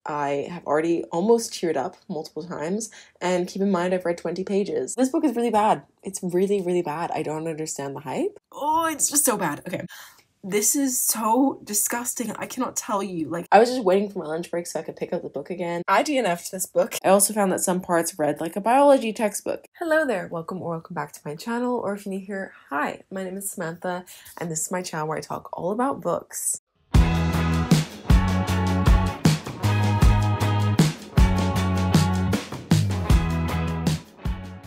I have already almost teared up multiple times, and keep in mind I've read 20 pages. This book is really bad. It's really, really bad. I don't understand the hype. Oh, it's just so bad. Okay. This is so disgusting. I cannot tell you. Like, I was just waiting for my lunch break so I could pick up the book again. I DNF'd this book. I also found that some parts read like a biology textbook. Hello there. Welcome or welcome back to my channel. Or if you're new here, hi. My name is Samantha, and this is my channel where I talk all about books.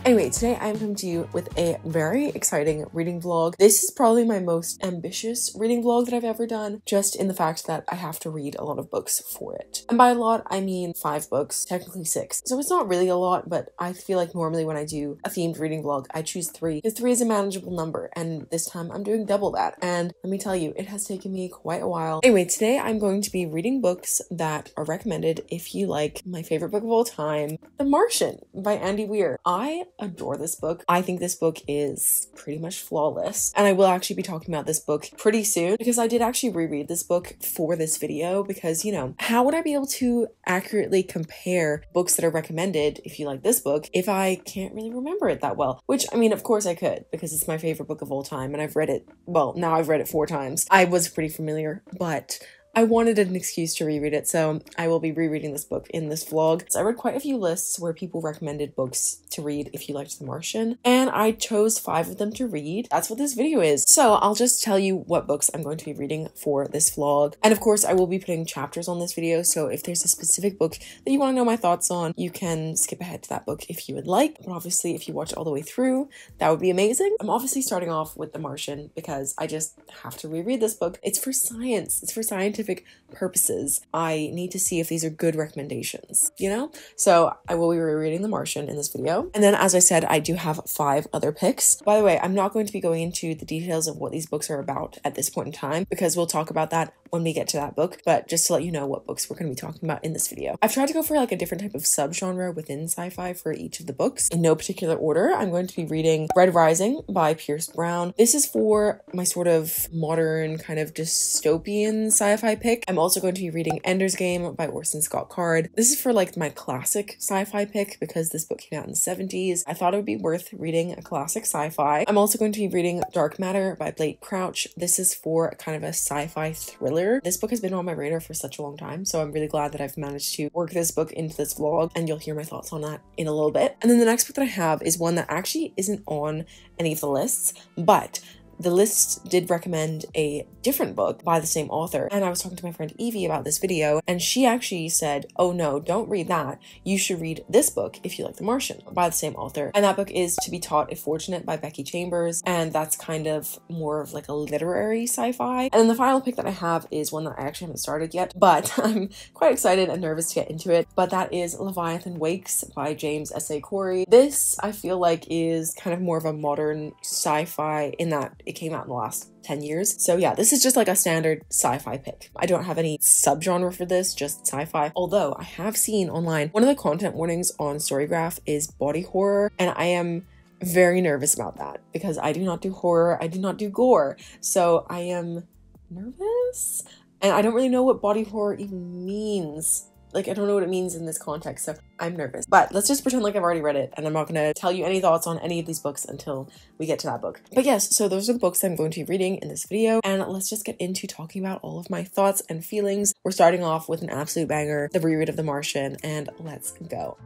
Anyway, today I'm coming to you with a very exciting reading vlog. This is probably my most ambitious reading vlog that I've ever done, just in the fact that I have to read a lot of books for it. And by a lot, I mean 5 books, technically 6. So it's not really a lot, but I feel like normally when I do a themed reading vlog, I choose 3, because 3 is a manageable number, and this time I'm doing double that. And let me tell you, it has taken me quite a while. Anyway, today I'm going to be reading books that are recommended if you like my favorite book of all time, The Martian by Andy Weir. I adore this book. I think this book is pretty much flawless, and I will actually be talking about this book pretty soon because I did actually reread this book for this video because, you know, how would I be able to accurately compare books that are recommended if you like this book if I can't really remember it that well? Which, I mean, of course I could because it's my favorite book of all time and I've read it, well, now I've read it 4 times. I was pretty familiar, but I wanted an excuse to reread it, so I will be rereading this book in this vlog. So I read quite a few lists where people recommended books to read if you liked The Martian, and I chose 5 of them to read. That's what this video is. So I'll just tell you what books I'm going to be reading for this vlog. And of course, I will be putting chapters on this video, so if there's a specific book that you want to know my thoughts on, you can skip ahead to that book if you would like. But obviously, if you watch it all the way through, that would be amazing. I'm obviously starting off with The Martian because I just have to reread this book. It's for science. It's for scientific purposes. I need to see if these are good recommendations, you know? So I will be rereading The Martian in this video. And then, as I said, I do have 5 other picks. By the way, I'm not going to be going into the details of what these books are about at this point in time because we'll talk about that when we get to that book, but just to let you know what books we're going to be talking about in this video. I've tried to go for like a different type of subgenre within sci-fi for each of the books. In no particular order, I'm going to be reading Red Rising by Pierce Brown. This is for my sort of modern kind of dystopian sci-fi pick. I'm also going to be reading Ender's Game by Orson Scott Card. This is for like my classic sci-fi pick because this book came out in the 70s. I thought it would be worth reading a classic sci-fi. I'm also going to be reading Dark Matter by Blake Crouch. This is for kind of a sci-fi thriller. This book has been on my radar for such a long time, so I'm really glad that I've managed to work this book into this vlog, and you'll hear my thoughts on that in a little bit. And then the next book that I have is one that actually isn't on any of the lists, but the list did recommend a different book by the same author, and I was talking to my friend Evie about this video, and she actually said, oh no, don't read that. You should read this book if you like The Martian by the same author. And that book is To Be Taught If Fortunate by Becky Chambers, and that's kind of more of like a literary sci-fi. And then the final pick that I have is one that I actually haven't started yet, but I'm quite excited and nervous to get into it, but that is Leviathan Wakes by James S.A. Corey. This, I feel like, is kind of more of a modern sci-fi in that it came out in the last 10 years. So yeah, this is just like a standard sci-fi pick. I don't have any subgenre for this, just sci-fi. Although I have seen online, one of the content warnings on Storygraph is body horror, and I am very nervous about that because I do not do horror, I do not do gore. So I am nervous, and I don't really know what body horror even means. Like, I don't know what it means in this context, so I'm nervous. But let's just pretend like I've already read it, and I'm not going to tell you any thoughts on any of these books until we get to that book. But yes, so those are the books I'm going to be reading in this video, and let's just get into talking about all of my thoughts and feelings. We're starting off with an absolute banger, the reread of The Martian, and let's go.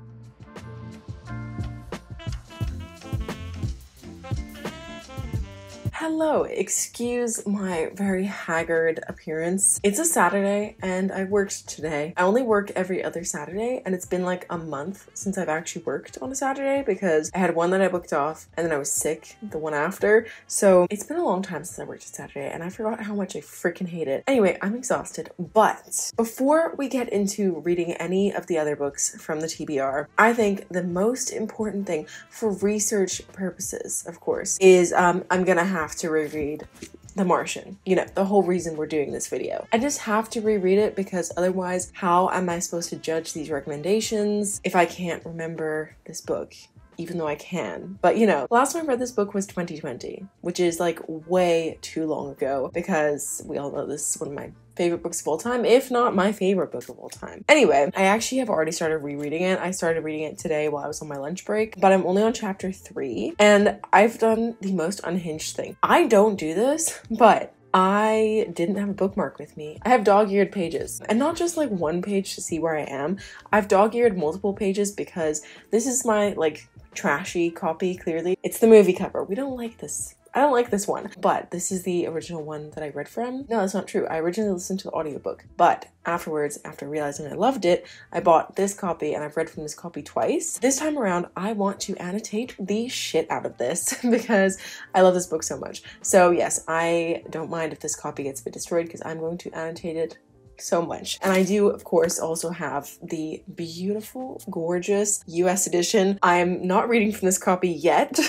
Hello, excuse my very haggard appearance. It's a Saturday and I worked today. I only work every other Saturday, and it's been like a month since I've actually worked on a Saturday because I had one that I booked off and then I was sick the one after. So it's been a long time since I worked a Saturday and I forgot how much I freaking hate it. Anyway, I'm exhausted, but before we get into reading any of the other books from the TBR, I think the most important thing for research purposes, of course, is I'm gonna have to reread The Martian. You know, the whole reason we're doing this video. I just have to reread it because otherwise, how am I supposed to judge these recommendations if I can't remember this book? even though I can. But you know, the last time I read this book was 2020, which is like way too long ago, because we all know this is one of my favorite books of all time, if not my favorite book of all time. Anyway, I actually have already started rereading it. I started reading it today while I was on my lunch break, but I'm only on chapter 3, and I've done the most unhinged thing. I don't do this, but I didn't have a bookmark with me. I have dog-eared pages, and not just like one page to see where I am. I've dog-eared multiple pages because this is my like trashy copy, clearly. It's the movie cover. We don't like this. I don't like this one, but this is the original one that I read from. No, that's not true. I originally listened to the audiobook, but afterwards, after realizing I loved it, I bought this copy and I've read from this copy twice. This time around, I want to annotate the shit out of this because I love this book so much. So yes, I don't mind if this copy gets a bit destroyed because I'm going to annotate it so much. And I do, of course, also have the beautiful, gorgeous US edition. I'm not reading from this copy yet,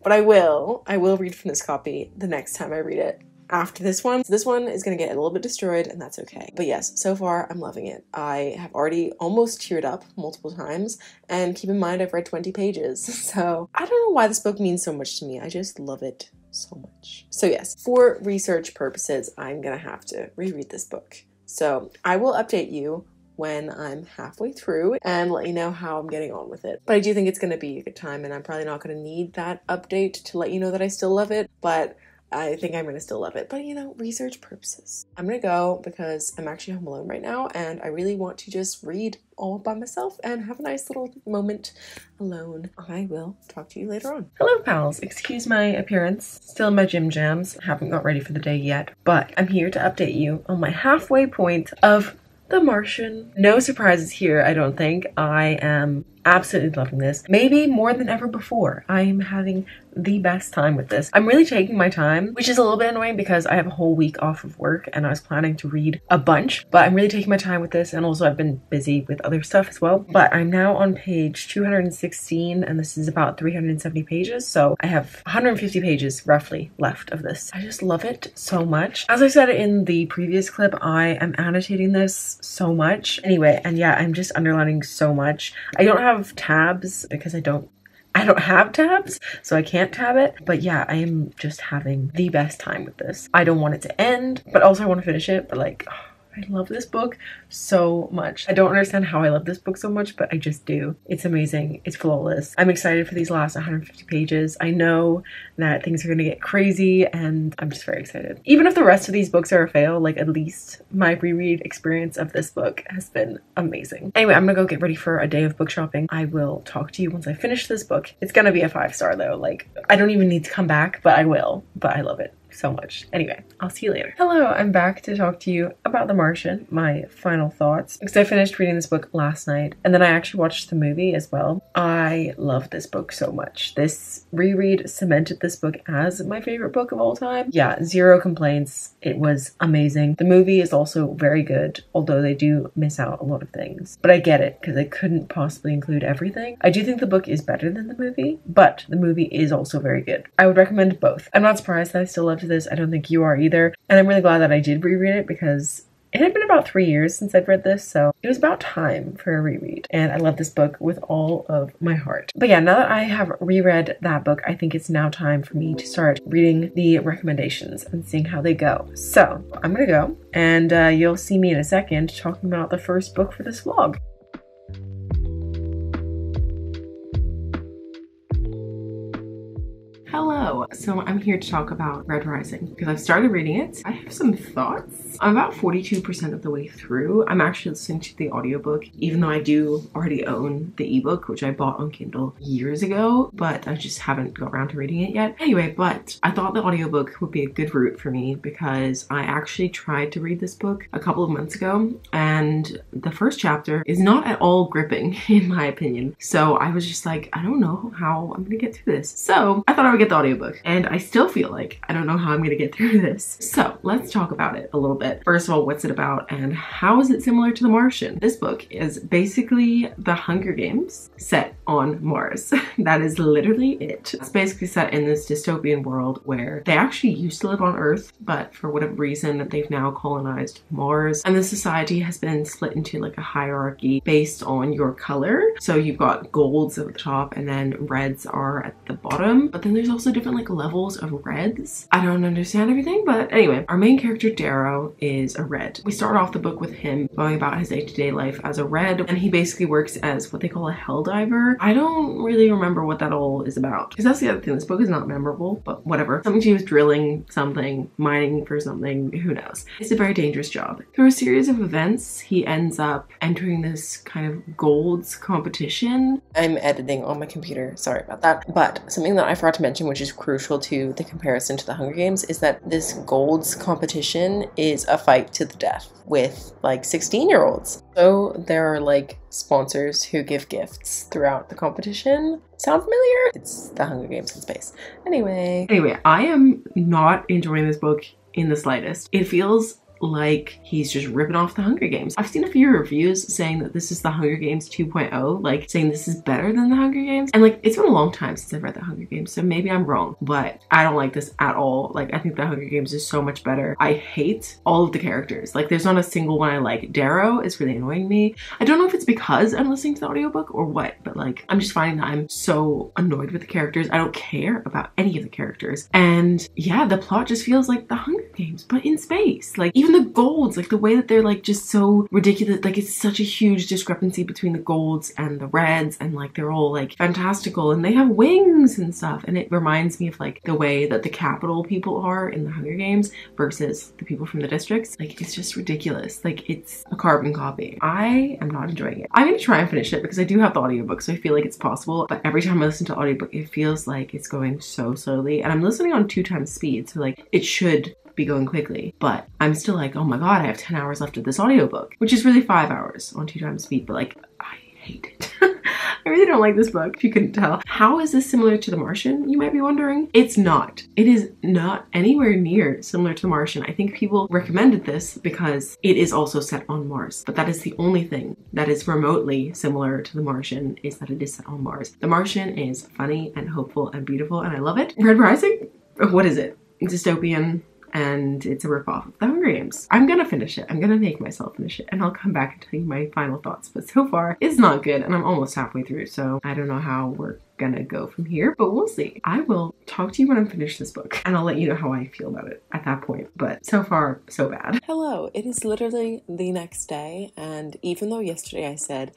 but I will. I will read from this copy the next time I read it. After this one. So this one is going to get a little bit destroyed, and that's okay. But yes, so far I'm loving it. I have already almost teared up multiple times, and keep in mind I've read 20 pages. So I don't know why this book means so much to me. I just love it so much. So yes, for research purposes, I'm going to have to reread this book. So I will update you when I'm halfway through and let you know how I'm getting on with it. But I do think it's going to be a good time, and I'm probably not going to need that update to let you know that I still love it, but I think I'm going to still love it. But you know, research purposes. I'm going to go because I'm actually home alone right now, and I really want to just read all by myself and have a nice little moment alone. I will talk to you later on. Hello pals, excuse my appearance. Still in my gym jams. Haven't got ready for the day yet, but I'm here to update you on my halfway point of The Martian. No surprises here, I don't think. I am absolutely loving this. Maybe more than ever before. I am having the best time with this. I'm really taking my time, which is a little bit annoying because I have a whole week off of work and I was planning to read a bunch, but I'm really taking my time with this, and also I've been busy with other stuff as well. But I'm now on page 216 and this is about 370 pages, so I have 150 pages roughly left of this. I just love it so much. As I said in the previous clip, I am annotating this so much. Anyway, and yeah, I'm just underlining so much. I don't have tabs because I don't have tabs, so I can't tab it. But yeah, I am just having the best time with this. I don't want it to end, but also I want to finish it. But like, I love this book so much. I don't understand how I love this book so much, but I just do. It's amazing. It's flawless. I'm excited for these last 150 pages. I know that things are going to get crazy, and I'm just very excited. Even if the rest of these books are a fail, like at least my reread experience of this book has been amazing. Anyway, I'm gonna go get ready for a day of book shopping. I will talk to you once I finish this book. It's gonna be a 5-star though. Like, I don't even need to come back, but I will. But I love it so much. Anyway, I'll see you later. Hello, I'm back to talk to you about The Martian, my final thoughts, because I finished reading this book last night and then I actually watched the movie as well. I love this book so much. This reread cemented this book as my favorite book of all time. Yeah, zero complaints. It was amazing. The movie is also very good, although they do miss out a lot of things. But I get it, because I couldn't possibly include everything. I do think the book is better than the movie, but the movie is also very good. I would recommend both. I'm not surprised that I still loved this. I don't think you are either. And I'm really glad that I did reread it because it had been about 3 years since I'd read this, so it was about time for a reread. And I love this book with all of my heart. But yeah, now that I have reread that book, I think it's now time for me to start reading the recommendations and seeing how they go. So I'm gonna go, and you'll see me in a second talking about the first book for this vlog. Hello, so I'm here to talk about Red Rising because I've started reading it. I have some thoughts. I'm about 42% of the way through. I'm actually listening to the audiobook, even though I do already own the ebook, which I bought on Kindle years ago, but I just haven't got around to reading it yet. Anyway, but I thought the audiobook would be a good route for me because I actually tried to read this book a couple of months ago, and the first chapter is not at all gripping in my opinion. So I was just like, I don't know how I'm gonna get through this. So I thought I would get the audiobook. audiobook, and I still feel like I don't know how I'm gonna get through this. So let's talk about it a little bit. First of all, what's it about and how is it similar to The Martian? This book is basically the Hunger Games set on Mars. That is literally it. It's basically set in this dystopian world where they actually used to live on Earth, but for whatever reason, they've now colonized Mars. And the society has been split into like a hierarchy based on your color. So you've got golds at the top and then reds are at the bottom. But then there's also different like levels of reds. I don't understand everything, but anyway, our main character Darrow is a red. We start off the book with him going about his day-to-day life as a red, and he basically works as what they call a hell diver. I don't really remember what that all is about, because that's the other thing. This book is not memorable, but whatever. Something to do with drilling something, mining for something, who knows. It's a very dangerous job. Through a series of events, he ends up entering this kind of golds competition. I'm editing on my computer, sorry about that. But something that I forgot to mention, which is crucial to the comparison to the Hunger Games, is that this golds competition is a fight to the death with like 16-year-olds. So there are like sponsors who give gifts throughout the competition. Sound familiar? It's the Hunger Games in space. Anyway, I am not enjoying this book in the slightest. It feels like he's just ripping off the Hunger Games. I've seen a few reviews saying that this is the Hunger Games 2.0, like saying this is better than the Hunger Games. And like, it's been a long time since I've read the Hunger Games, so maybe I'm wrong, but I don't like this at all. Like, I think the Hunger Games is so much better. I hate all of the characters. Like, there's not a single one I like. Darrow is really annoying me. I don't know if it's because I'm listening to the audiobook or what, but like, I'm just finding that I'm so annoyed with the characters. I don't care about any of the characters. And yeah, the plot just feels like the Hunger Games, but in space. Like, even the golds, like the way that they're like just so ridiculous, like it's such a huge discrepancy between the golds and the reds, and like they're all like fantastical and they have wings and stuff, and it reminds me of like the way that the capital people are in the Hunger Games versus the people from the districts. Like, it's just ridiculous. Like, it's a carbon copy. I am not enjoying it. I'm gonna try and finish it because I do have the audiobook, so I feel like it's possible, but every time I listen to the audiobook it feels like it's going so slowly, and I'm listening on 2x speed, so like it should be going quickly, but I'm still like, oh my god, I have 10 hours left of this audiobook, which is really 5 hours on 2x speed, but like, I hate it. I really don't like this book, if you couldn't tell. How is this similar to The Martian, you might be wondering? It's not. It is not anywhere near similar to The Martian. I think people recommended this because it is also set on Mars, but that is the only thing that is remotely similar to The Martian, is that it is set on Mars. The Martian is funny and hopeful and beautiful, and I love it. Red Rising? What is it? Dystopian, and it's a ripoff of the Hunger Games. I'm gonna finish it. I'm gonna make myself finish it, and I'll come back and tell you my final thoughts. But so far, it's not good, and I'm almost halfway through, so I don't know how we're gonna go from here, but we'll see. I will talk to you when I'm finished this book, and I'll let you know how I feel about it at that point. But so far, so bad. Hello, it is literally the next day, and even though yesterday I said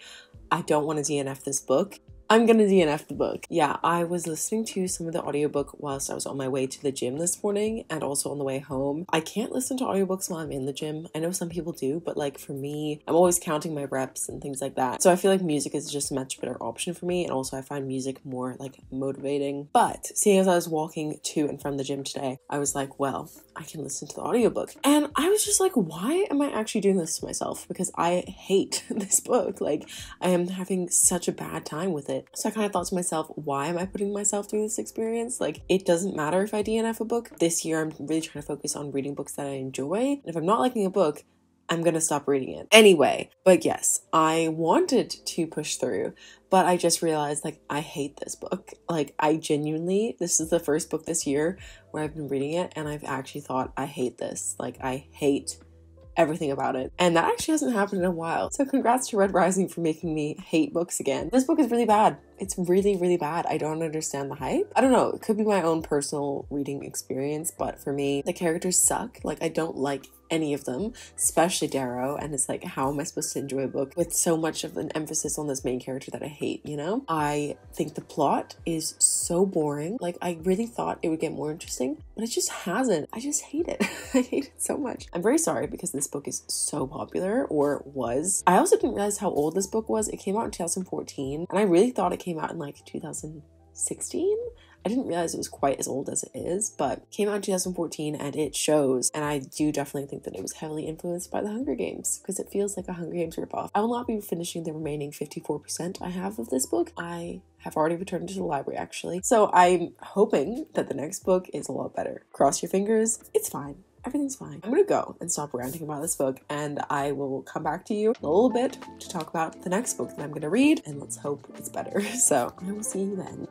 I don't want to DNF this book, I'm gonna DNF the book. Yeah, I was listening to some of the audiobook whilst I was on my way to the gym this morning and also on the way home. I can't listen to audiobooks while I'm in the gym. I know some people do, but like for me, I'm always counting my reps and things like that. So I feel like music is just a much better option for me, and also I find music more like motivating. But seeing as I was walking to and from the gym today, I was like, well, I can listen to the audiobook. And I was just like, why am I actually doing this to myself? Because I hate this book. Like, I am having such a bad time with it. So I kind of thought to myself, why am I putting myself through this experience? Like, it doesn't matter if I DNF a book. This year, I'm really trying to focus on reading books that I enjoy. And if I'm not liking a book, I'm gonna stop reading it. Anyway, but yes, I wanted to push through, but I just realized, like, I hate this book. Like, I genuinely, this is the first book this year where I've been reading it, and I've actually thought, I hate this. Like, I hate everything about it. And that actually hasn't happened in a while. So congrats to Red Rising for making me hate books again. This book is really bad. It's really, really bad. I don't understand the hype. I don't know. It could be my own personal reading experience, but for me, the characters suck. Like, I don't like any of them, especially Darrow, and it's like, how am I supposed to enjoy a book with so much of an emphasis on this main character that I hate, you know? I think the plot is so boring. Like, I really thought it would get more interesting, but it just hasn't. I just hate it. I hate it so much. I'm very sorry because this book is so popular, or was. I also didn't realize how old this book was. It came out in 2014, and I really thought it came out in like 2016. I didn't realize it was quite as old as it is, but came out in 2014 and it shows. And I do definitely think that it was heavily influenced by the Hunger Games because it feels like a Hunger Games ripoff. I will not be finishing the remaining 54% I have of this book. I have already returned to the library actually. So I'm hoping that the next book is a lot better. Cross your fingers. It's fine. Everything's fine. I'm gonna go and stop ranting about this book and I will come back to you in a little bit to talk about the next book that I'm gonna read, and let's hope it's better. So I will see you then.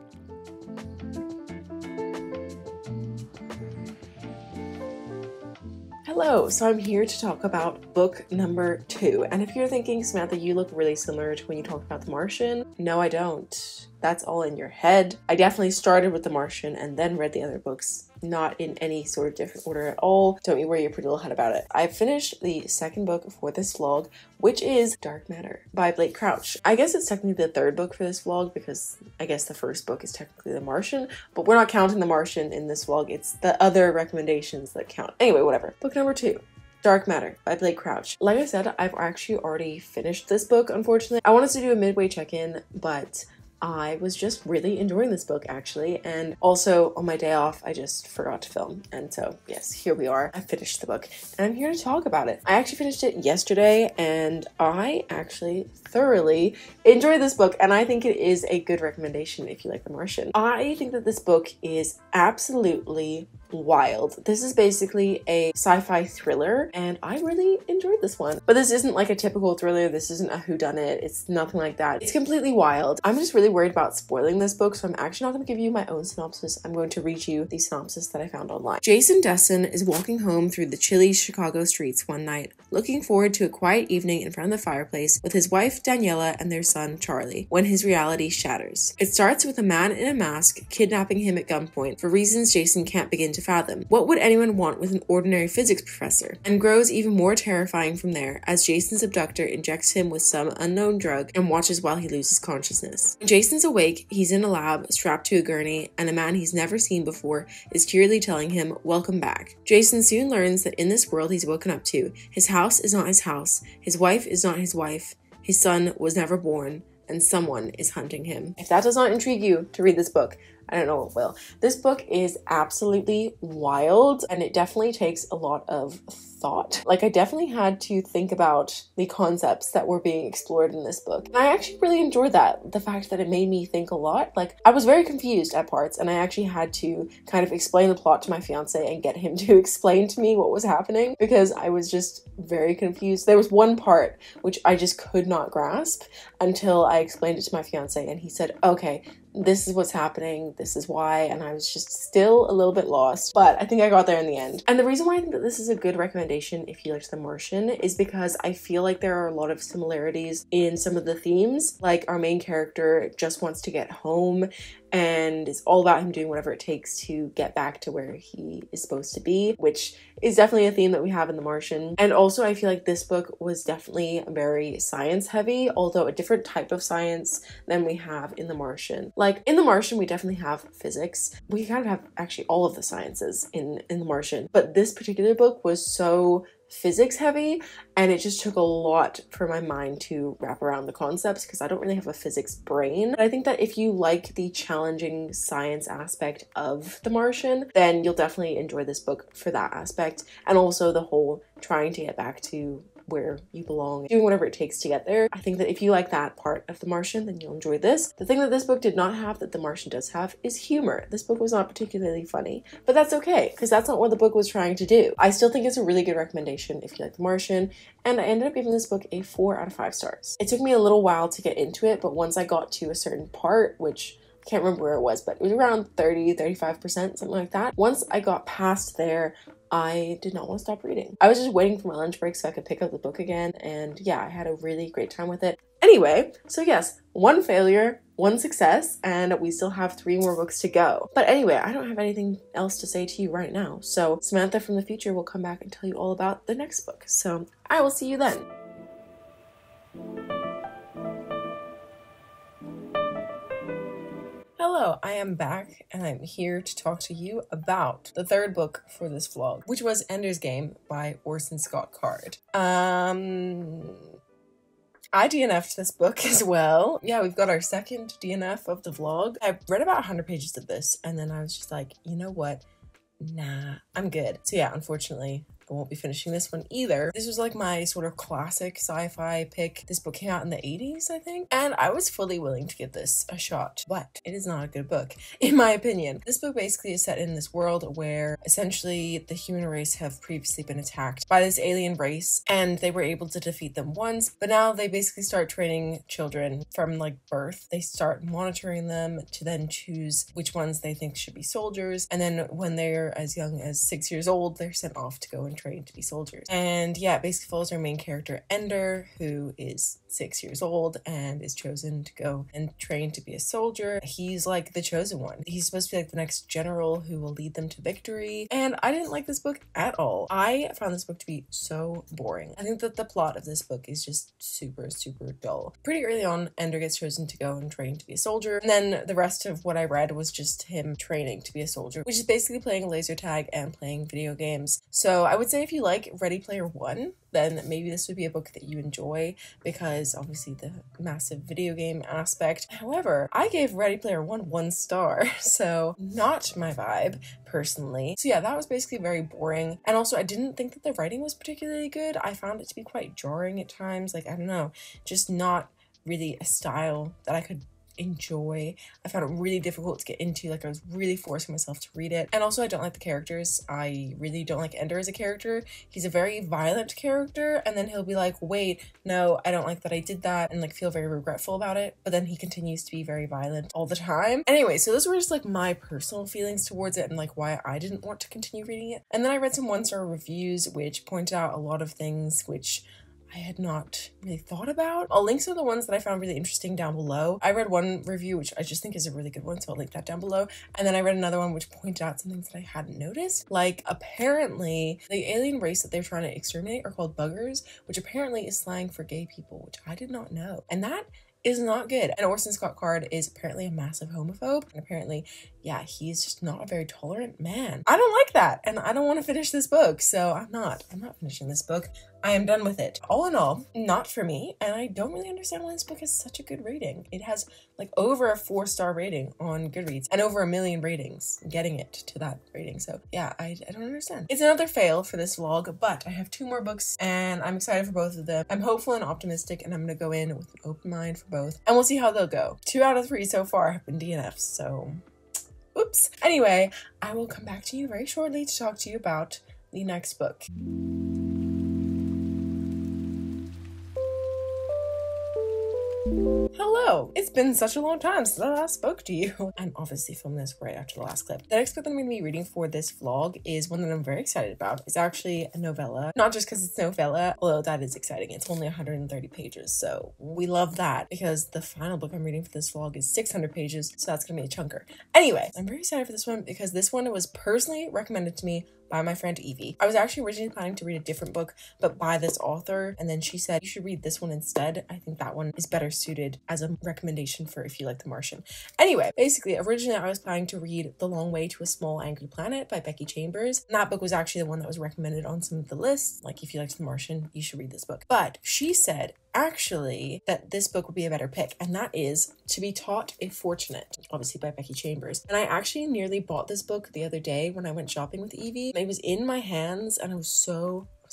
Hello, so I'm here to talk about book number 2. And if you're thinking, Samantha, you look really similar to when you talked about The Martian. No, I don't. That's all in your head. I definitely started with The Martian and then read the other books, not in any sort of different order at all. Don't you worry your pretty little head about it. I finished the second book for this vlog, which is Dark Matter by Blake Crouch. I guess it's technically the third book for this vlog because I guess the first book is technically The Martian, but we're not counting The Martian in this vlog. It's the other recommendations that count. Anyway, whatever. Book number 2. Dark Matter by Blake Crouch. Like I said, I've actually already finished this book, unfortunately. I wanted to do a midway check-in, but I was just really enjoying this book actually, and also on my day off I just forgot to film, and so yes, here we are. I finished the book and I'm here to talk about it. I actually finished it yesterday and I actually thoroughly enjoyed this book, and I think it is a good recommendation if you like The Martian. I think that this book is absolutely wild. This is basically a sci-fi thriller and I really enjoyed this one. But this isn't like a typical thriller. This isn't a whodunit. It's nothing like that. It's completely wild. I'm just really worried about spoiling this book, so I'm actually not going to give you my own synopsis. I'm going to read you the synopsis that I found online. Jason Desson is walking home through the chilly Chicago streets one night, looking forward to a quiet evening in front of the fireplace with his wife Daniela and their son Charlie, when his reality shatters. It starts with a man in a mask kidnapping him at gunpoint for reasons Jason can't begin to fathom. What would anyone want with an ordinary physics professor? And grows even more terrifying from there as Jason's abductor injects him with some unknown drug and watches while he loses consciousness. When Jason's awake, he's in a lab strapped to a gurney, and a man he's never seen before is cheerily telling him, "Welcome back." Jason soon learns that in this world he's woken up to, his house is not his house, his wife is not his wife, his son was never born, and someone is hunting him. If that does not intrigue you to read this book, I don't know what will. This book is absolutely wild, and it definitely takes a lot of thought. Like, I definitely had to think about the concepts that were being explored in this book. And I actually really enjoyed that. The fact that it made me think a lot. Like, I was very confused at parts, and I actually had to kind of explain the plot to my fiance and get him to explain to me what was happening because I was just very confused. There was one part which I just could not grasp until I explained it to my fiance, and he said, "Okay, this is what's happening, this is why," and I was just still a little bit lost, but I think I got there in the end. And the reason why I think that this is a good recommendation if you liked The Martian is because I feel like there are a lot of similarities in some of the themes. Like, our main character just wants to get home and it's all about him doing whatever it takes to get back to where he is supposed to be, which is definitely a theme that we have in The Martian. And also I feel like this book was definitely very science heavy, although a different type of science than we have in The Martian. Like, in The Martian we definitely have physics. We kind of have actually all of the sciences in The Martian, but this particular book was so physics heavy, and it just took a lot for my mind to wrap around the concepts because I don't really have a physics brain. But I think that if you like the challenging science aspect of The Martian, then you'll definitely enjoy this book for that aspect, and also the whole trying to get back to where you belong, doing whatever it takes to get there. I think that if you like that part of The Martian, then you'll enjoy this. The thing that this book did not have that The Martian does have is humor. This book was not particularly funny, but that's okay because that's not what the book was trying to do. I still think it's a really good recommendation if you like The Martian, and I ended up giving this book a 4 out of 5 stars. It took me a little while to get into it, but once I got to a certain part, which I can't remember where it was, but it was around 30-35%, something like that. Once I got past there, I did not want to stop reading. I was just waiting for my lunch break so I could pick up the book again, and yeah, I had a really great time with it. Anyway, so yes, 1 failure, 1 success, and we still have 3 more books to go. But anyway, I don't have anything else to say to you right now, so Samantha from the future will come back and tell you all about the next book. So I will see you then. Hello, I am back and I'm here to talk to you about the 3rd book for this vlog, which was Ender's Game by Orson Scott Card. I DNF'd this book as well. Yeah, we've got our second DNF of the vlog. I read about 100 pages of this and then I was just like, you know what? Nah, I'm good. So yeah, unfortunately, I won't be finishing this one either. This was like my sort of classic sci-fi pick. This book came out in the 80s, I think, and I was fully willing to give this a shot, but it is not a good book, in my opinion. This book basically is set in this world where essentially the human race have previously been attacked by this alien race, and they were able to defeat them once, but now they basically start training children from like birth. They start monitoring them to then choose which ones they think should be soldiers, and then when they're as young as 6 years old, they're sent off to go and trained to be soldiers. And yeah, it basically follows our main character Ender, who is 6 years old and is chosen to go and train to be a soldier. He's like the chosen one. He's supposed to be like the next general who will lead them to victory. And I didn't like this book at all. I found this book to be so boring. I think that the plot of this book is just super dull. Pretty early on, Ender gets chosen to go and train to be a soldier. And then the rest of what I read was just him training to be a soldier, which is basically playing laser tag and playing video games. So I would say if you like Ready Player One, then maybe this would be a book that you enjoy because obviously the massive video game aspect. However, I gave Ready Player One 1 star, so not my vibe personally. So yeah, that was basically very boring. And also I didn't think that the writing was particularly good. I found it to be quite jarring at times. Like, I don't know, just not really a style that I could enjoy. I found it really difficult to get into. Like, I was really forcing myself to read it. And also I don't like the characters. I really don't like Ender as a character. He's a very violent character, and then he'll be like, wait, no, I don't like that I did that, and like feel very regretful about it, but then he continues to be very violent all the time. Anyway, so those were just like my personal feelings towards it and like why I didn't want to continue reading it. And then I read some 1-star reviews which pointed out a lot of things which I had not really thought about. I'll link some of the ones that I found really interesting down below. I read one review which I just think is a really good one, so I'll link that down below. And then I read another one which pointed out some things that I hadn't noticed. Like, apparently the alien race that they're trying to exterminate are called buggers, which apparently is slang for gay people, which I did not know. And that is not good. And Orson Scott Card is apparently a massive homophobe, and apparently, yeah, he's just not a very tolerant man. I don't like that, and I don't want to finish this book, so I'm not finishing this book. I am done with it. All in all, not for me, and I don't really understand why this book has such a good rating. It has like over a 4-star rating on Goodreads and over 1 million ratings, getting it to that rating. So yeah, I don't understand. It's another fail for this vlog, but I have 2 more books and I'm excited for both of them. I'm hopeful and optimistic, and I'm gonna go in with an open mind for both, and we'll see how they'll go. 2 out of 3 so far have been DNFs, so oops. Anyway, I will come back to you very shortly to talk to you about the next book. Hello! It's been such a long time since I last spoke to you. I'm obviously filming this right after the last clip. The next book that I'm going to be reading for this vlog is one that I'm very excited about. It's actually a novella. Not just because it's a novella, although that is exciting. It's only 130 pages, so we love that because the final book I'm reading for this vlog is 600 pages, so that's going to be a chunker. Anyway, I'm very excited for this one because this one was personally recommended to me by my friend Evie. I was actually originally planning to read a different book, but by this author, and then she said, you should read this one instead. I think that one is better suited as a recommendation for if you like The Martian. Anyway, basically, originally I was planning to read The Long Way to a Small Angry Planet by Becky Chambers, and that book was actually the one that was recommended on some of the lists. Like, if you liked The Martian, you should read this book. But she said, actually, that this book would be a better pick, and that is To Be Taught a Fortunate, obviously by Becky Chambers. And I actually nearly bought this book the other day when I went shopping with Evie. It was in my hands and I was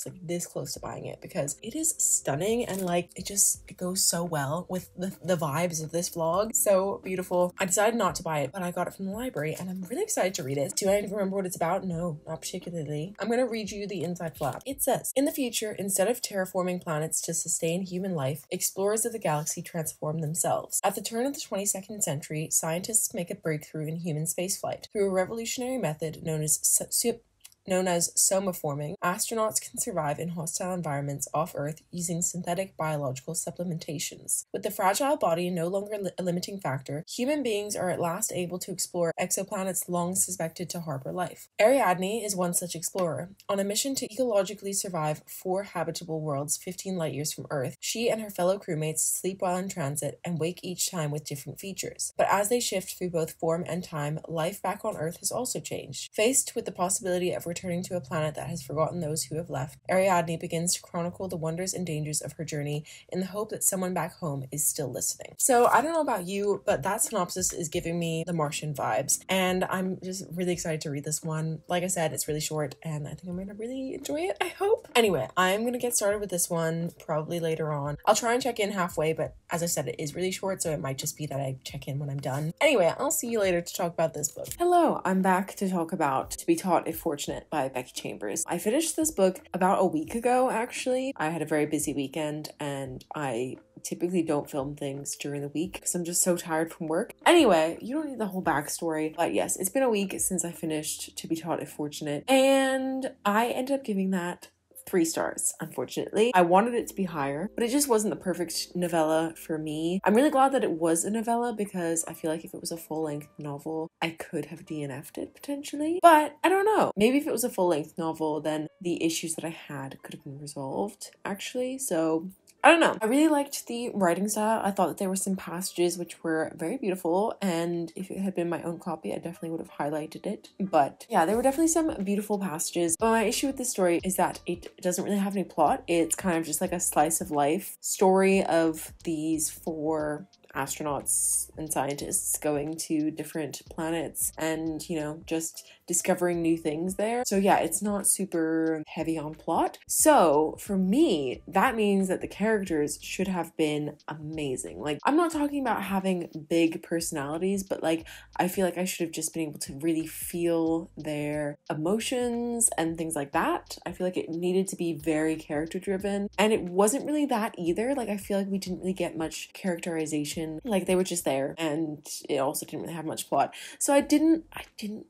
like this close to buying it because it is stunning, and like it goes so well with the vibes of this vlog. So beautiful. I decided not to buy it, but I got it from the library and I'm really excited to read it. Do I remember what it's about? No, not particularly. I'm gonna read you the inside flap. It says, in the future, instead of terraforming planets to sustain human life, explorers of the galaxy transform themselves. At the turn of the 22nd century, scientists make a breakthrough in human spaceflight. Through a revolutionary method known as somaforming, astronauts can survive in hostile environments off Earth using synthetic biological supplementations. With the fragile body no longer a limiting factor, human beings are at last able to explore exoplanets long suspected to harbor life. Ariadne is one such explorer. On a mission to ecologically survive 4 habitable worlds 15 light years from Earth, she and her fellow crewmates sleep while in transit and wake each time with different features. But as they shift through both form and time, life back on Earth has also changed. Faced with the possibility of returning to a planet that has forgotten those who have left, Ariadne begins to chronicle the wonders and dangers of her journey in the hope that someone back home is still listening. So I don't know about you, but that synopsis is giving me the Martian vibes, and I'm just really excited to read this one. Like I said, it's really short, and I think I'm gonna really enjoy it, I hope. Anyway, I'm gonna get started with this one probably later on. I'll try and check in halfway, but as I said, it is really short, so it might just be that I check in when I'm done. Anyway, I'll see you later to talk about this book. Hello, I'm back to talk about To Be Taught If Fortunate by Becky Chambers. I finished this book about a week ago, actually. I had a very busy weekend, and I typically don't film things during the week because I'm just so tired from work. Anyway, you don't need the whole backstory, but yes, it's been a week since I finished To Be Taught If Fortunate, and I ended up giving that 3 stars, unfortunately. I wanted it to be higher, but it just wasn't the perfect novella for me. I'm really glad that it was a novella because I feel like if it was a full-length novel, I could have DNF'd it potentially. But I don't know. Maybe if it was a full-length novel, then the issues that I had could have been resolved, actually. So I don't know. I really liked the writing style. I thought that there were some passages which were very beautiful, and if it had been my own copy, I definitely would have highlighted it. But yeah, there were definitely some beautiful passages. But my issue with this story is that it doesn't really have any plot. It's kind of just like a slice of life story of these 4 astronauts and scientists going to different planets and, you know, just discovering new things there. So yeah, it's not super heavy on plot. So for me, that means that the characters should have been amazing. Like, I'm not talking about having big personalities, but like, I feel like I should have just been able to really feel their emotions and things like that. I feel like it needed to be very character driven, and it wasn't really that either. Like, I feel like we didn't really get much characterization. Like, they were just there, and it also didn't really have much plot. So I didn't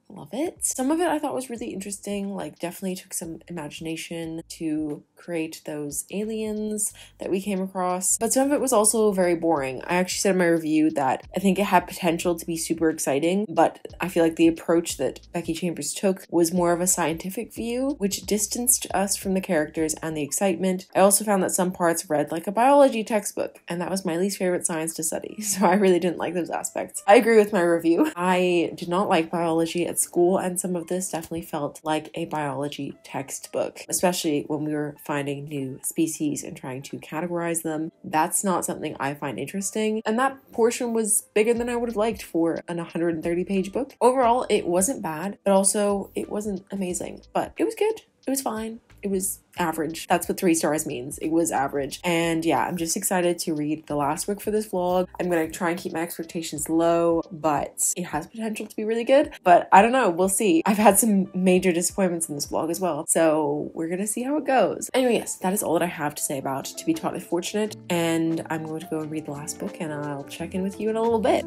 love it. Some of it I thought was really interesting, like definitely took some imagination to create those aliens that we came across, but some of it was also very boring. I actually said in my review that I think it had potential to be super exciting, but I feel like the approach that Becky Chambers took was more of a scientific view, which distanced us from the characters and the excitement. I also found that some parts read like a biology textbook, and that was my least favorite science to study, so I really didn't like those aspects. I agree with my review. I did not like biology at school, and some of this definitely felt like a biology textbook, especially when we were finding new species and trying to categorize them. That's not something I find interesting, and that portion was bigger than I would have liked for an 130-page book. Overall, it wasn't bad, but also it wasn't amazing, but it was good. It was fine. It was average. That's what 3 stars means. It was average. And yeah, I'm just excited to read the last book for this vlog. I'm gonna try and keep my expectations low, but it has potential to be really good. But I don't know, we'll see. I've had some major disappointments in this vlog as well, so we're gonna see how it goes. Anyway, yes, that is all that I have to say about To Be Taught If Fortunate, and I'm going to go and read the last book, and I'll check in with you in a little bit.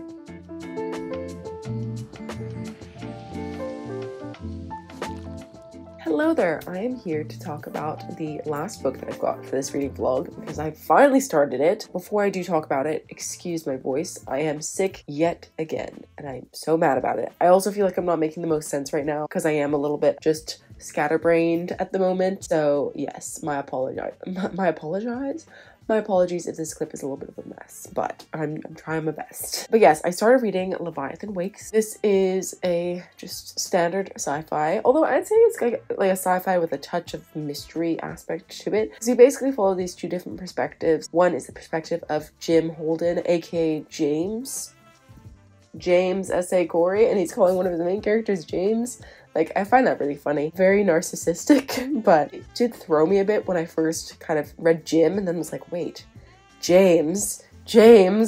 Hello there, I am here to talk about the last book that I've got for this reading vlog because I finally started it. Before I do talk about it, excuse my voice, I am sick yet again and I'm so mad about it. I also feel like I'm not making the most sense right now because I am a little bit just scatterbrained at the moment. So yes, my apologies if this clip is a little bit of a mess, but I'm trying my best. But yes, I started reading Leviathan Wakes. This is a just standard sci-fi, although I'd say it's like a sci-fi with a touch of mystery aspect to it. So you basically follow these 2 different perspectives. One is the perspective of Jim Holden, aka James S.A. Corey, and he's calling one of the main characters James. Like, I find that really funny. Very narcissistic, but it did throw me a bit when I first kind of read Jim and then was like, wait, James,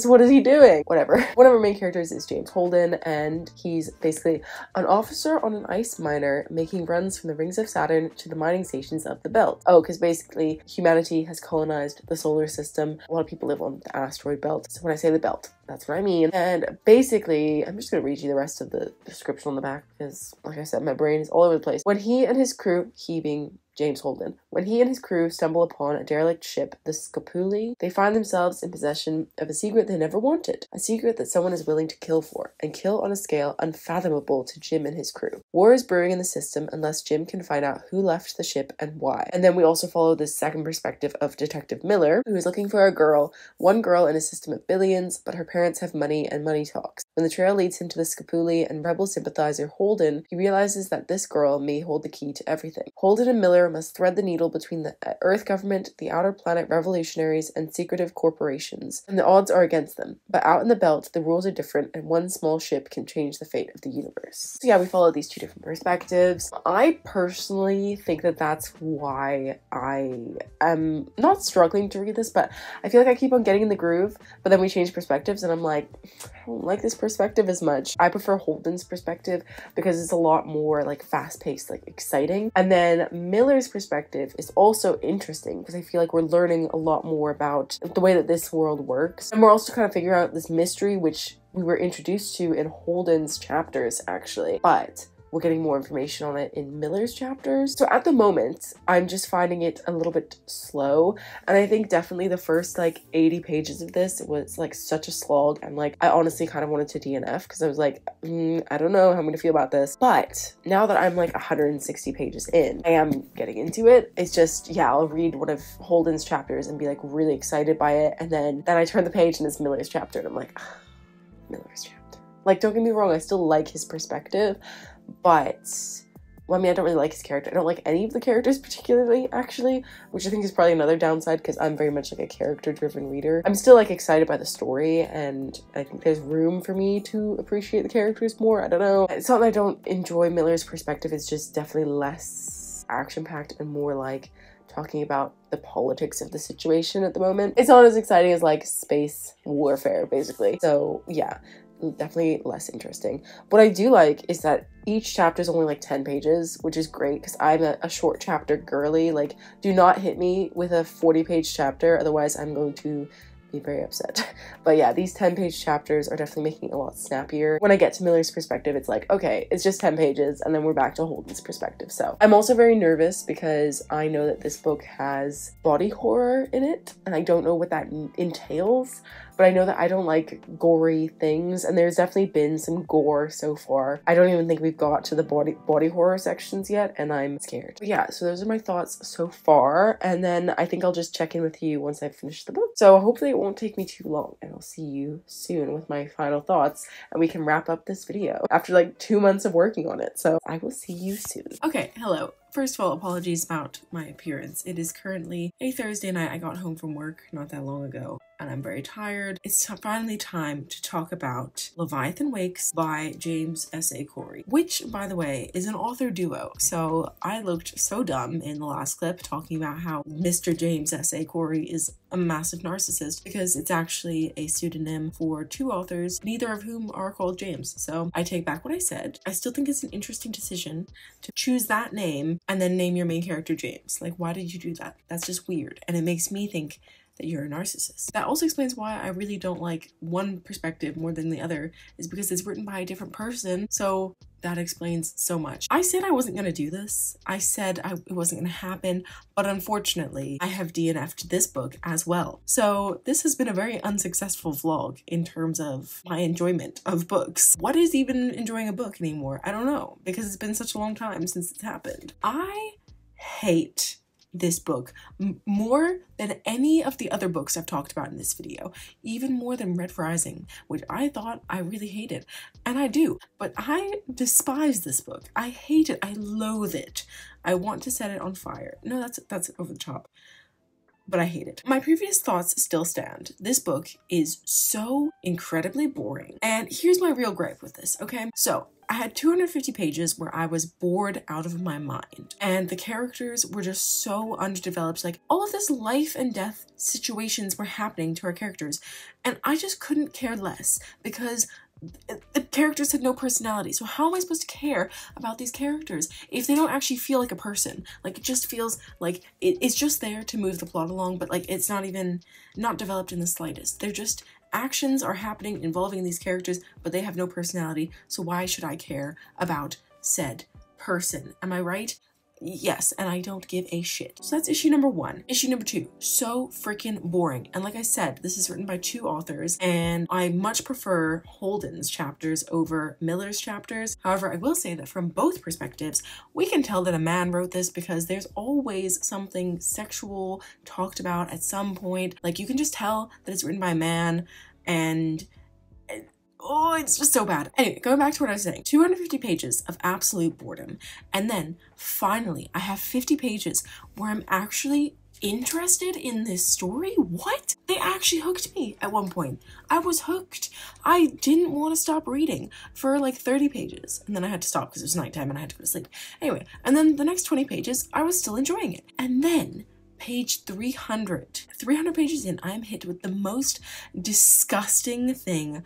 what is he doing? Whatever. One of our main characters is James Holden, and he's basically an officer on an ice miner making runs from the rings of Saturn to the mining stations of the belt. Oh, because basically humanity has colonized the solar system. A lot of people live on the asteroid belt. So when I say the belt, that's what I mean. And basically, I'm just going to read you the rest of the description on the back because, like I said, my brain is all over the place. When he and his crew, he being James Holden. When he and his crew stumble upon a derelict ship, the Scapuli, they find themselves in possession of a secret they never wanted. A secret that someone is willing to kill for, and kill on a scale unfathomable to Jim and his crew. War is brewing in the system unless Jim can find out who left the ship and why. And then we also follow this second perspective of Detective Miller, who is looking for a girl, one girl in a system of billions, but her parents have money and money talks. When the trail leads him to the Scapuli and rebel sympathizer Holden, he realizes that this girl may hold the key to everything. Holden and Miller must thread the needle between the Earth government, the outer planet revolutionaries, and secretive corporations, and the odds are against them. But out in the belt, the rules are different, and one small ship can change the fate of the universe. So yeah, we follow these two different perspectives. I personally think that that's why I am not struggling to read this, but I feel like I keep on getting in the groove, but then we change perspectives, and I'm like, I don't like this perspective as much. I prefer Holden's perspective because it's a lot more like fast-paced, like exciting. And then Miller's perspective is also interesting because I feel like we're learning a lot more about the way that this world works. And we're also kind of figuring out this mystery which we were introduced to in Holden's chapters actually. But we're getting more information on it in Miller's chapters. So at the moment, I'm just finding it a little bit slow. And I think definitely the first like 80 pages of this was like such a slog. And like, I honestly kind of wanted to DNF because I was like, I don't know how I'm going to feel about this. But now that I'm like 160 pages in, I am getting into it. It's just, yeah, I'll read one of Holden's chapters and be like really excited by it. And then I turn the page and it's Miller's chapter. And I'm like, Miller's chapter. Like, don't get me wrong, I still like his perspective. But, well, I mean, I don't really like his character. I don't like any of the characters particularly, actually, which I think is probably another downside because I'm very much like a character-driven reader. I'm still like excited by the story, and I think there's room for me to appreciate the characters more. I don't know. It's not that I don't enjoy Miller's perspective. It's just definitely less action-packed and more like talking about the politics of the situation at the moment. It's not as exciting as like space warfare, basically. So, yeah. Definitely less interesting. What I do like is that each chapter is only like 10 pages, which is great because I'm a short chapter girly. Like, do not hit me with a 40-page chapter, otherwise I'm going to be very upset. But yeah, these 10-page chapters are definitely making it a lot snappier. When I get to Miller's perspective, it's like, okay, it's just 10 pages and then we're back to Holden's perspective. So I'm also very nervous because I know that this book has body horror in it and I don't know what that entails. But I know that I don't like gory things, and there's definitely been some gore so far. I don't even think we've got to the body horror sections yet, and I'm scared. But yeah, so those are my thoughts so far, and then I think I'll just check in with you once I've finished the book. So hopefully it won't take me too long, and I'll see you soon with my final thoughts, and we can wrap up this video after like 2 months of working on it. So I will see you soon. Okay, hello. First of all, apologies about my appearance. It is currently a Thursday night. I got home from work not that long ago and I'm very tired. It's finally time to talk about Leviathan Wakes by James S.A. Corey, which, by the way, is an author duo. So I looked so dumb in the last clip talking about how Mr. James S.A. Corey is a massive narcissist because it's actually a pseudonym for two authors, neither of whom are called James. So I take back what I said. I still think it's an interesting decision to choose that name and then name your main character James. Like, why did you do that? That's just weird. And it makes me think that you're a narcissist. That also explains why I really don't like one perspective more than the other, is because it's written by a different person. So that explains so much. I said I wasn't gonna do this. I said it wasn't gonna happen, but unfortunately I have DNF'd this book as well. So this has been a very unsuccessful vlog in terms of my enjoyment of books. What is even enjoying a book anymore? I don't know, because it's been such a long time since it's happened. I hate this book more than any of the other books I've talked about in this video, even more than Red Rising, which I thought I really hated, and I do, but I despise this book. I hate it. I loathe it. I want to set it on fire. No, that's over the top. But I hate it. My previous thoughts still stand. This book is so incredibly boring. And here's my real gripe with this, okay? So I had 250 pages where I was bored out of my mind. And the characters were just so underdeveloped. Like, all of this life and death situations were happening to our characters. And I just couldn't care less because the characters had no personality. So how am I supposed to care about these characters if they don't actually feel like a person? Like, it just feels like it's just there to move the plot along, but like it's not developed in the slightest. They're just, actions are happening involving these characters, but they have no personality. So why should I care about said person? Am I right? Yes, and I don't give a shit. So that's issue number 1. Issue number 2, so freaking boring. And like I said, this is written by 2 authors, and I much prefer Holden's chapters over Miller's chapters. However, I will say that from both perspectives, we can tell that a man wrote this because there's always something sexual talked about at some point. Like, you can just tell that it's written by a man, and oh, it's just so bad. Anyway, going back to what I was saying, 250 pages of absolute boredom. And then finally, I have 50 pages where I'm actually interested in this story. What? They actually hooked me at one point. I was hooked. I didn't want to stop reading for like 30 pages. And then I had to stop because it was nighttime and I had to go to sleep. Anyway, and then the next 20 pages, I was still enjoying it. And then page 300 pages in, I am hit with the most disgusting thing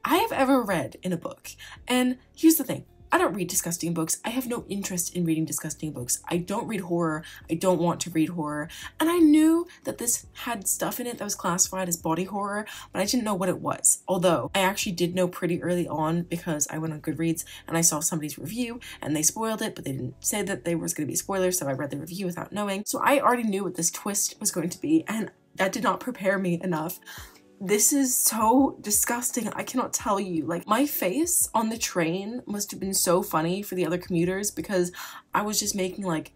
I have ever read in a book. And here's the thing, I don't read disgusting books. I have no interest in reading disgusting books. I don't read horror. I don't want to read horror. And I knew that this had stuff in it that was classified as body horror, but I didn't know what it was. Although I actually did know pretty early on because I went on Goodreads and I saw somebody's review and they spoiled it, but they didn't say that there was going to be spoilers, so I read the review without knowing. So I already knew what this twist was going to be, and that did not prepare me enough. This is so disgusting. I cannot tell you. Like, my face on the train must have been so funny for the other commuters because I was just making like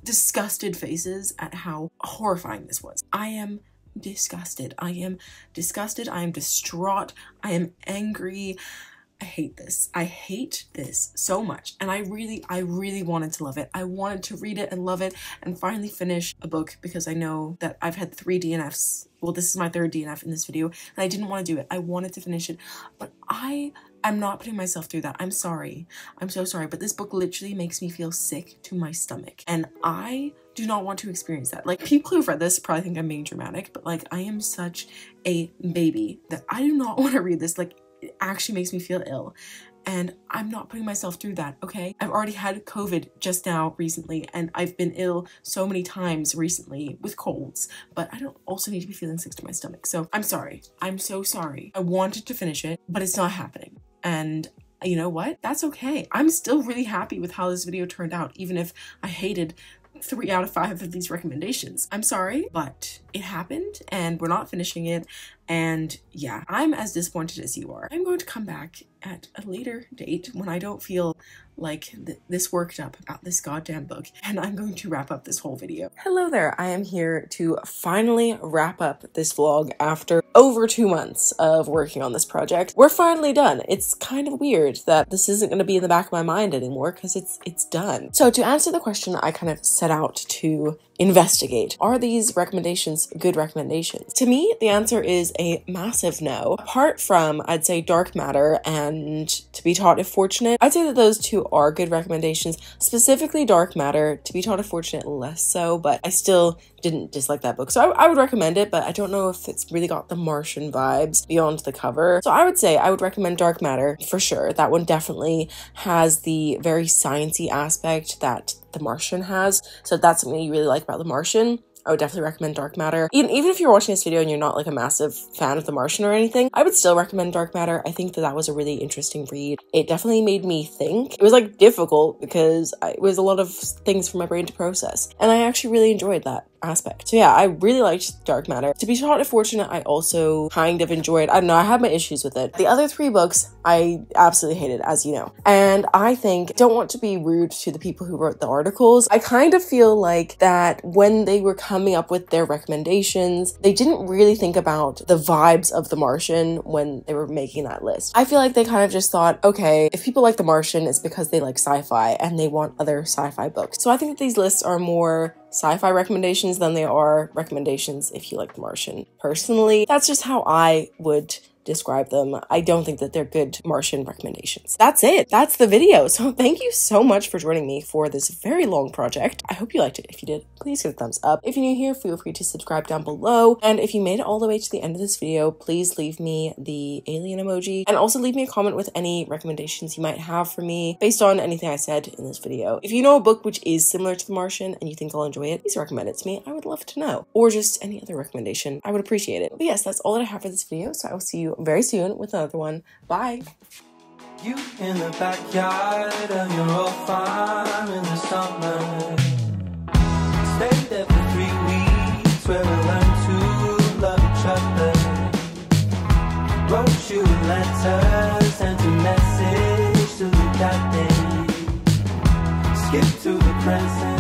disgusted faces at how horrifying this was. I am disgusted. I am disgusted. I am distraught. I am angry. I hate this. I hate this so much. And I really wanted to love it. I wanted to read it and love it and finally finish a book because I know that I've had 3 DNFs. Well, this is my 3rd DNF in this video and I didn't want to do it. I wanted to finish it, but I'm not putting myself through that. I'm sorry. I'm so sorry, but this book literally makes me feel sick to my stomach and I do not want to experience that. Like, people who've read this probably think I'm being dramatic, but like, I am such a baby that I do not want to read this. Like, it actually makes me feel ill and I'm not putting myself through that, okay? I've already had COVID just now recently and I've been ill so many times recently with colds, but I don't also need to be feeling sick to my stomach. So I'm sorry. I'm so sorry. I wanted to finish it, but it's not happening. And you know what? That's okay. I'm still really happy with how this video turned out, even if I hated 3 out of 5 of these recommendations. I'm sorry, but it happened and we're not finishing it. And yeah, I'm as disappointed as you are. I'm going to come back at a later date when I don't feel like this worked up about this goddamn book, and I'm going to wrap up this whole video. Hello there, I am here to finally wrap up this vlog after over 2 months of working on this project. We're finally done. It's kind of weird that this isn't going to be in the back of my mind anymore because it's done. So to answer the question I kind of set out to investigate, are these recommendations good recommendations? To me, the answer is a massive no. Apart from, I'd say, Dark Matter and To Be Taught If Fortunate, I'd say that those 2 are good recommendations. Specifically Dark Matter, To Be Taught If Fortunate less so, but I still didn't dislike that book. So I would recommend it, but I don't know if it's really got the Martian vibes beyond the cover. So I would say I would recommend Dark Matter for sure. That one definitely has the very sciencey aspect that the Martian has. So if that's something you really like about the Martian, I would definitely recommend Dark Matter. Even if you're watching this video and you're not like a massive fan of The Martian or anything, I would still recommend Dark Matter. I think that was a really interesting read. It definitely made me think. It was like difficult because it was a lot of things for my brain to process. And I actually really enjoyed that aspect. So yeah, I really liked Dark Matter. To Be Taught If Fortunate, I also kind of enjoyed. I don't know, I had my issues with it. The other 3 books, I absolutely hated, as you know. And I think, don't want to be rude to the people who wrote the articles, I kind of feel like that when they were coming up with their recommendations, they didn't really think about the vibes of The Martian when they were making that list. I feel like they kind of just thought, okay, if people like The Martian, it's because they like sci-fi and they want other sci-fi books. So I think that these lists are more sci-fi recommendations than they are recommendations if you like The Martian. Personally, that's just how I would describe them. I don't think that they're good Martian recommendations. That's it. That's the video. So thank you so much for joining me for this very long project. I hope you liked it. If you did, please give it a thumbs up. If you're new here, feel free to subscribe down below. And if you made it all the way to the end of this video, please leave me the alien emoji and also leave me a comment with any recommendations you might have for me based on anything I said in this video. If you know a book which is similar to The Martian and you think I'll enjoy it, please recommend it to me. I would love to know. Or just any other recommendation. I would appreciate it. But yes, that's all that I have for this video. So I will see you very soon with another one. Bye! You in the backyard of your old farm in the summer. Stayed there for 3 weeks where we learned to love each other. Wrote you letters, sent a message to you that day. Skip to the present.